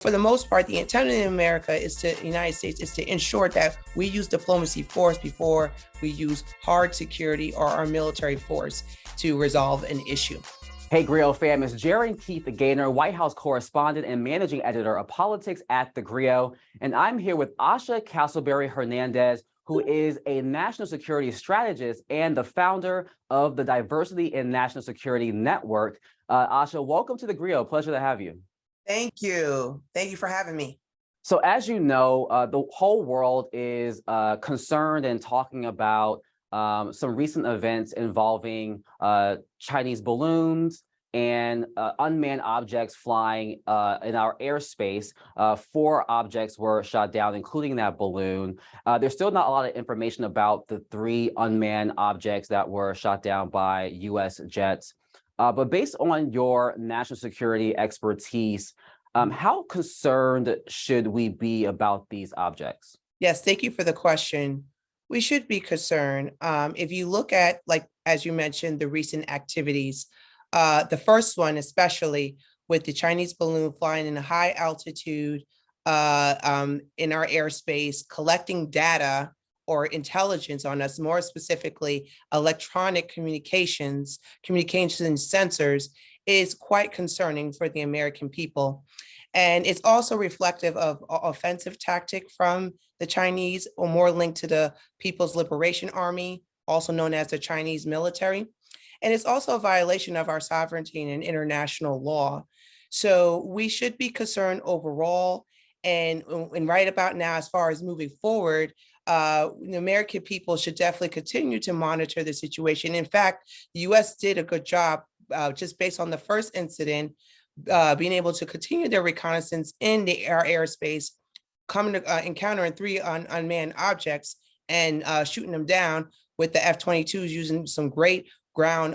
For the most part, the intent in America is to the United States is to ensure that we use diplomacy first before we use hard security or our military force to resolve an issue. Hey, Grio fam, it's Gerren the Gaynor, White House correspondent and managing editor of politics at theGrio. And I'm here with Asha Castlberry-Hernandez, who is a national security strategist and the founder of the Diversity in National Security Network. Asha, welcome to theGrio. Pleasure to have you. Thank you. Thank you for having me. So as you know, the whole world is concerned and talking about some recent events involving Chinese balloons and unmanned objects flying in our airspace. 4 objects were shot down, including that balloon. There's still not a lot of information about the 3 unmanned objects that were shot down by U.S. jets. But based on your national security expertise, how concerned should we be about these objects? Yes, thank you for the question. We should be concerned. If you look at, like, as you mentioned, the recent activities, the first one, especially with the Chinese balloon flying in a high altitude in our airspace, collecting data or intelligence on us, more specifically, electronic communications sensors, is quite concerning for the American people. And it's also reflective of offensive tactic from the Chinese, or more linked to the People's Liberation Army, also known as the Chinese military. And it's also a violation of our sovereignty and international law. So we should be concerned overall. And right about now, as far as moving forward, the American people should definitely continue to monitor the situation. In fact, the U.S. did a good job just based on the first incident, being able to continue their reconnaissance in our airspace, coming to encountering 3 unmanned objects and shooting them down with the F-22s, using some great ground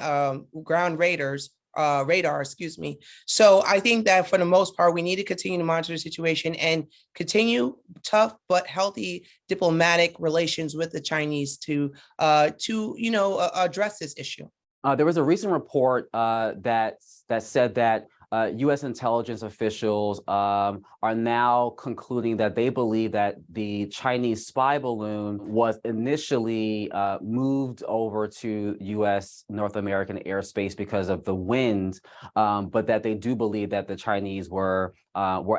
radar, excuse me. So I think that for the most part, we need to continue to monitor the situation and continue tough but healthy diplomatic relations with the Chinese to address this issue. There was a recent report that said that U.S. intelligence officials are now concluding that they believe that the Chinese spy balloon was initially moved over to U.S. North American airspace because of the wind, but that they do believe that the Chinese were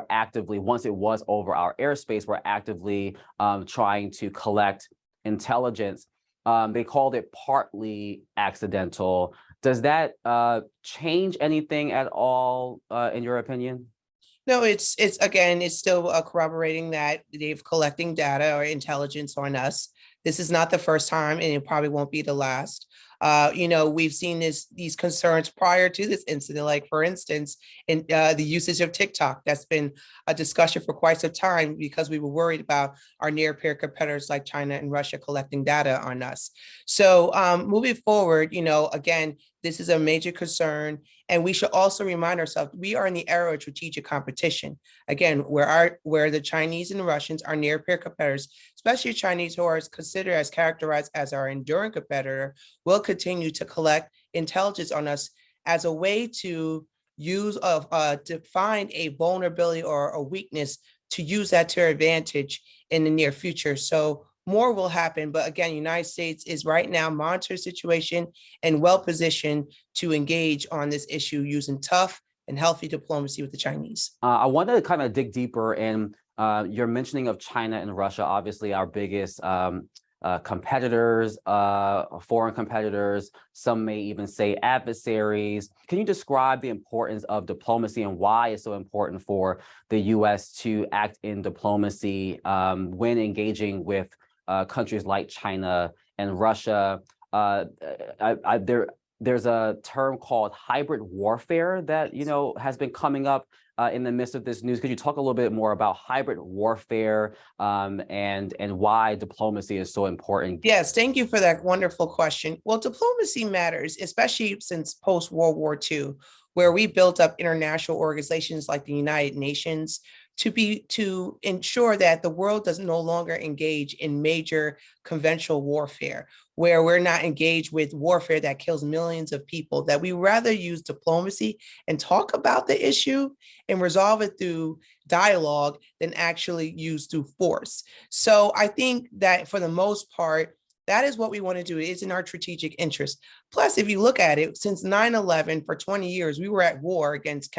actively, once it was over our airspace, were actively trying to collect intelligence. They called it partly accidental. Does that change anything at all, in your opinion? No, it's still corroborating that they've collecting data or intelligence on us. This is not the first time, and it probably won't be the last. We've seen these concerns prior to this incident, like, for instance, in the usage of TikTok. That's been a discussion for quite some time because we were worried about our near-peer competitors like China and Russia collecting data on us. So moving forward, again, this is a major concern. And we should also remind ourselves, we are in the era of strategic competition. Again, where the Chinese and the Russians are near-peer competitors, especially Chinese, who are characterized as our enduring competitor, will continue to collect intelligence on us as a way to to find a vulnerability or a weakness, to use that to our advantage in the near future. So more will happen, but again, United States is right now monitoring the situation and well positioned to engage on this issue using tough and healthy diplomacy with the Chinese. I wanted to kind of dig deeper in your mentioning of China and Russia, obviously our biggest competitors, foreign competitors, some may even say adversaries. Can you describe the importance of diplomacy and why it's so important for the U.S. to act in diplomacy when engaging with countries like China and Russia? There's a term called hybrid warfare that has been coming up in the midst of this news. Could you talk a little bit more about hybrid warfare and why diplomacy is so important? Yes, thank you for that wonderful question. Well, diplomacy matters, especially since post-World War II, where we built up international organizations like the United Nations to ensure that the world does no longer engage in major conventional warfare, where we're not engaged with warfare that kills millions of people, that we rather use diplomacy and talk about the issue and resolve it through dialogue than actually use through force. So I think that for the most part, that is what we want to do. It is in our strategic interest. Plus, if you look at it, since 9/11, for 20 years, we were at war against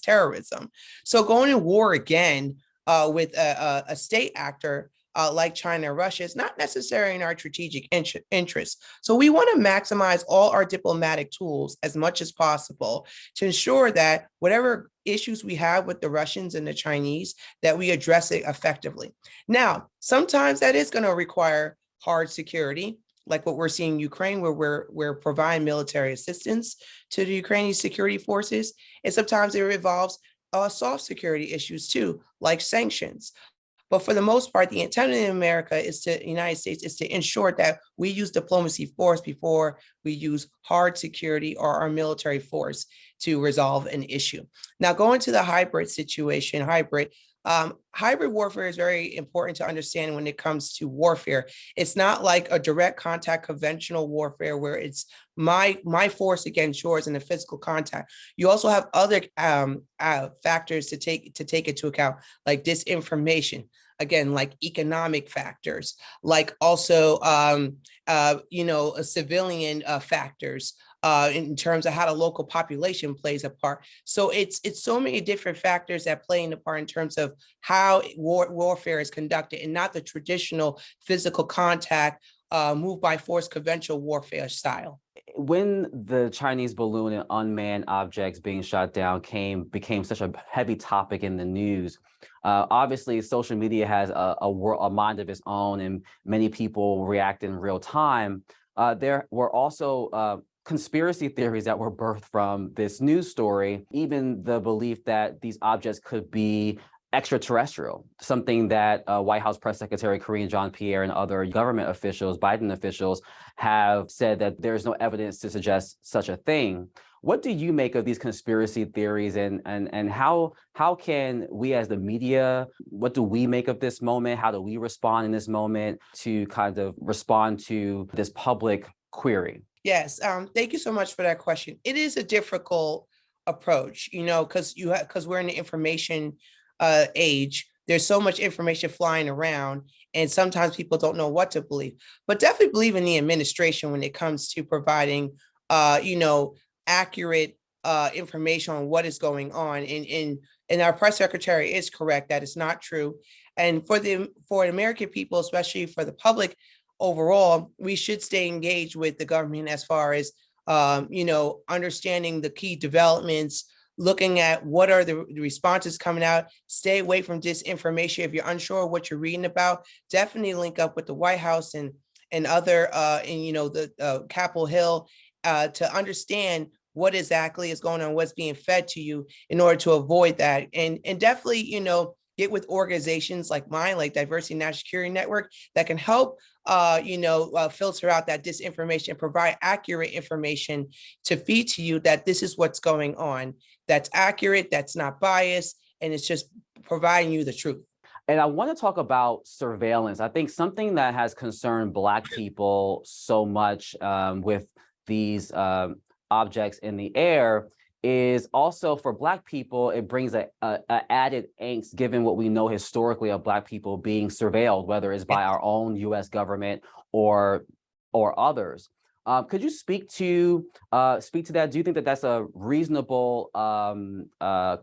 terrorism. So going to war again with a state actor like China and Russia is not necessarily in our strategic interest. So we want to maximize all our diplomatic tools as much as possible to ensure that whatever issues we have with the Russians and the Chinese, that we address it effectively. Now, sometimes that is going to require hard security, like what we're seeing in Ukraine, where we're providing military assistance to the Ukrainian security forces. And sometimes it involves soft security issues too, like sanctions. But for the most part, the intent in America is to the United States is to ensure that we use diplomacy force before we use hard security or our military force to resolve an issue. Now, going to the hybrid situation, hybrid warfare is very important to understand when it comes to warfare. It's not like a direct contact conventional warfare where it's my force against yours in a physical contact. You also have other factors to take into account, like disinformation, again, like economic factors, like also civilian factors. In terms of how the local population plays a part. So it's so many different factors that play a part in terms of how warfare is conducted, and not the traditional physical contact, move by force conventional warfare style. When the Chinese balloon and unmanned objects being shot down became such a heavy topic in the news, obviously social media has a mind of its own, and many people react in real time. There were also conspiracy theories that were birthed from this news story, even the belief that these objects could be extraterrestrial, something that White House Press Secretary Karine Jean-Pierre and other government officials, Biden officials, have said that there's no evidence to suggest such a thing. What do you make of these conspiracy theories, and how can we as the media, what do we make of this moment? How do we respond in this moment to kind of respond to this public query? Yes, thank you so much for that question. It is a difficult approach, because we're in the information age. There's so much information flying around, and sometimes people don't know what to believe. But definitely believe in the administration when it comes to providing, accurate information on what is going on. And our press secretary is correct that it's not true. And for the American people, especially for the public, overall, we should stay engaged with the government as far as, understanding the key developments, looking at what are the responses coming out. Stay away from disinformation. If you're unsure what you're reading about, definitely link up with the White House and other, the Capitol Hill to understand what exactly is going on, what's being fed to you in order to avoid that. And definitely, get with organizations like mine, like Diversity and National Security Network, that can help, filter out that disinformation and provide accurate information to feed to you that this is what's going on, that's accurate, that's not biased, and it's just providing you the truth. And I want to talk about surveillance. I think something that has concerned Black people so much with these objects in the air is also, for Black people, it brings a added angst, given what we know historically of Black people being surveilled, whether it's by our own U.S. government or others. Could you speak to that? Do you think that that's a reasonable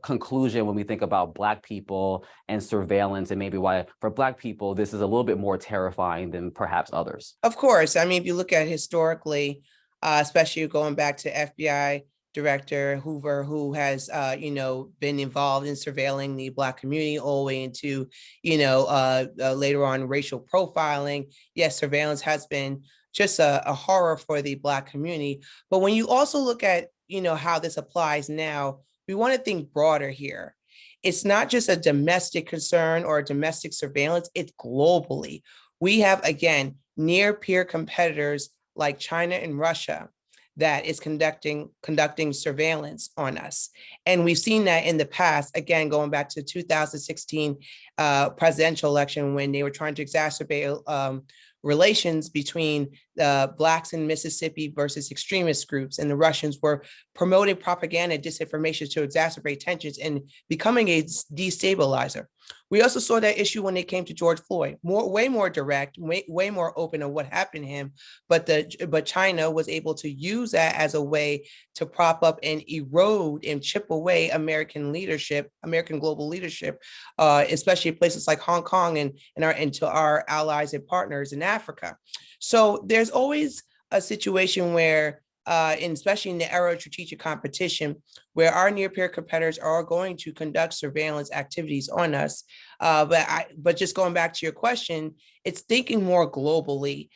conclusion when we think about Black people and surveillance, and maybe why for Black people this is a little bit more terrifying than perhaps others? Of course. I mean, if you look at historically, especially going back to FBI Director Hoover, who has, been involved in surveilling the Black community all the way into, later on racial profiling. Yes, surveillance has been just a horror for the Black community. But when you also look at, how this applies now, we want to think broader here. It's not just a domestic concern or a domestic surveillance, it's globally. We have, again, near peer competitors like China and Russia that is conducting surveillance on us. And we've seen that in the past, again, going back to 2016 presidential election, when they were trying to exacerbate relations between Blacks in Mississippi versus extremist groups, and the Russians were promoting propaganda and disinformation to exacerbate tensions and becoming a destabilizer. We also saw that issue when it came to George Floyd, way more direct, way more open on what happened to him, but China was able to use that as a way to prop up and erode and chip away American leadership, American global leadership, especially places like Hong Kong and to our allies and partners in Africa. So there's always a situation where, and especially in the era of strategic competition, where our near-peer competitors are going to conduct surveillance activities on us. But just going back to your question, it's thinking more globally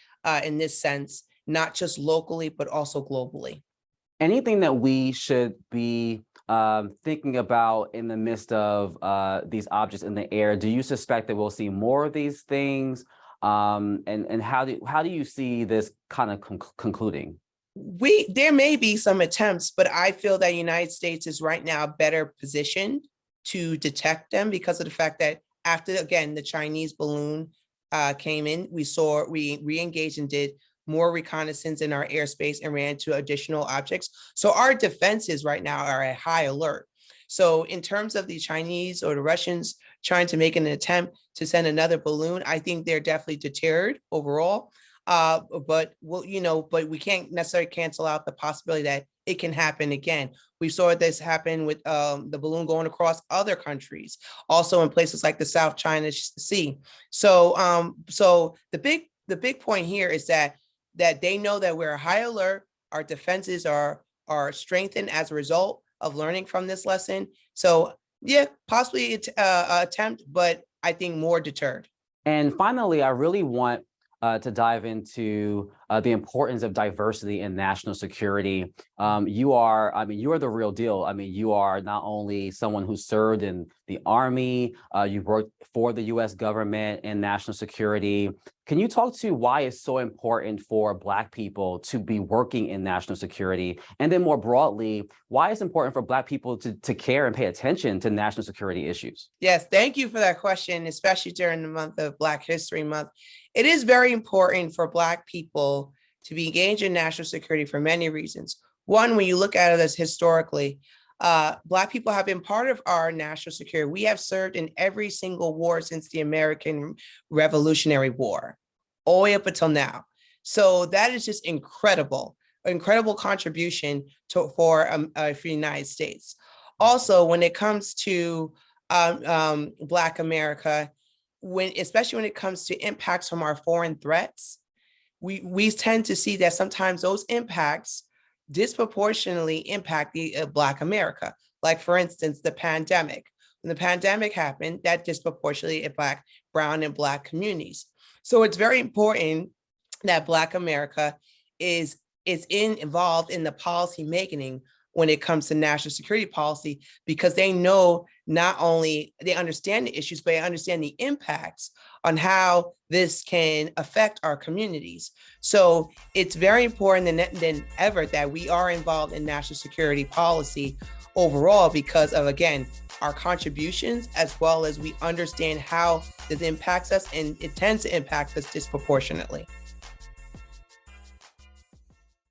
in this sense, not just locally, but also globally. Anything that we should be thinking about in the midst of these objects in the air? Do you suspect that we'll see more of these things? And how do you see this kind of concluding? There may be some attempts, but I feel that the United States is right now better positioned to detect them because of the fact that after, again, the Chinese balloon came in, we re-engaged and did more reconnaissance in our airspace and ran into additional objects. So our defenses right now are at high alert. So in terms of the Chinese or the Russians trying to make an attempt to send another balloon, I think they're definitely deterred overall. But we can't necessarily cancel out the possibility that it can happen again. We saw this happen with the balloon going across other countries, also in places like the South China Sea. So, the big point here is that they know that we're high alert. Our defenses are strengthened as a result of learning from this lesson. So, yeah, possibly attempt, but I think more deterred. And finally, I really want to dive into the importance of diversity in national security. You are the real deal. I mean, you are not only someone who served in the Army, you've worked for the US government in national security. Can you talk to why it's so important for Black people to be working in national security? And then more broadly, why it's important for Black people to care and pay attention to national security issues? Yes, thank you for that question, especially during the month of Black History Month. It is very important for Black people to be engaged in national security for many reasons. One, when you look at it as historically, Black people have been part of our national security. We have served in every single war since the American Revolutionary War, all the way up until now. So that is just incredible contribution for the United States. Also, when it comes to Black America, especially when it comes to impacts from our foreign threats, we tend to see that sometimes those impacts disproportionately impact the Black America. Like, for instance, the pandemic. When the pandemic happened, that disproportionately impacted brown and Black communities. So it's very important that Black America is involved in the policy making when it comes to national security policy, because they know not only they understand the issues, but they understand the impacts on how this can affect our communities. So it's very important than ever that we are involved in national security policy overall because of, again, our contributions, as well as we understand how this impacts us, and it tends to impact us disproportionately.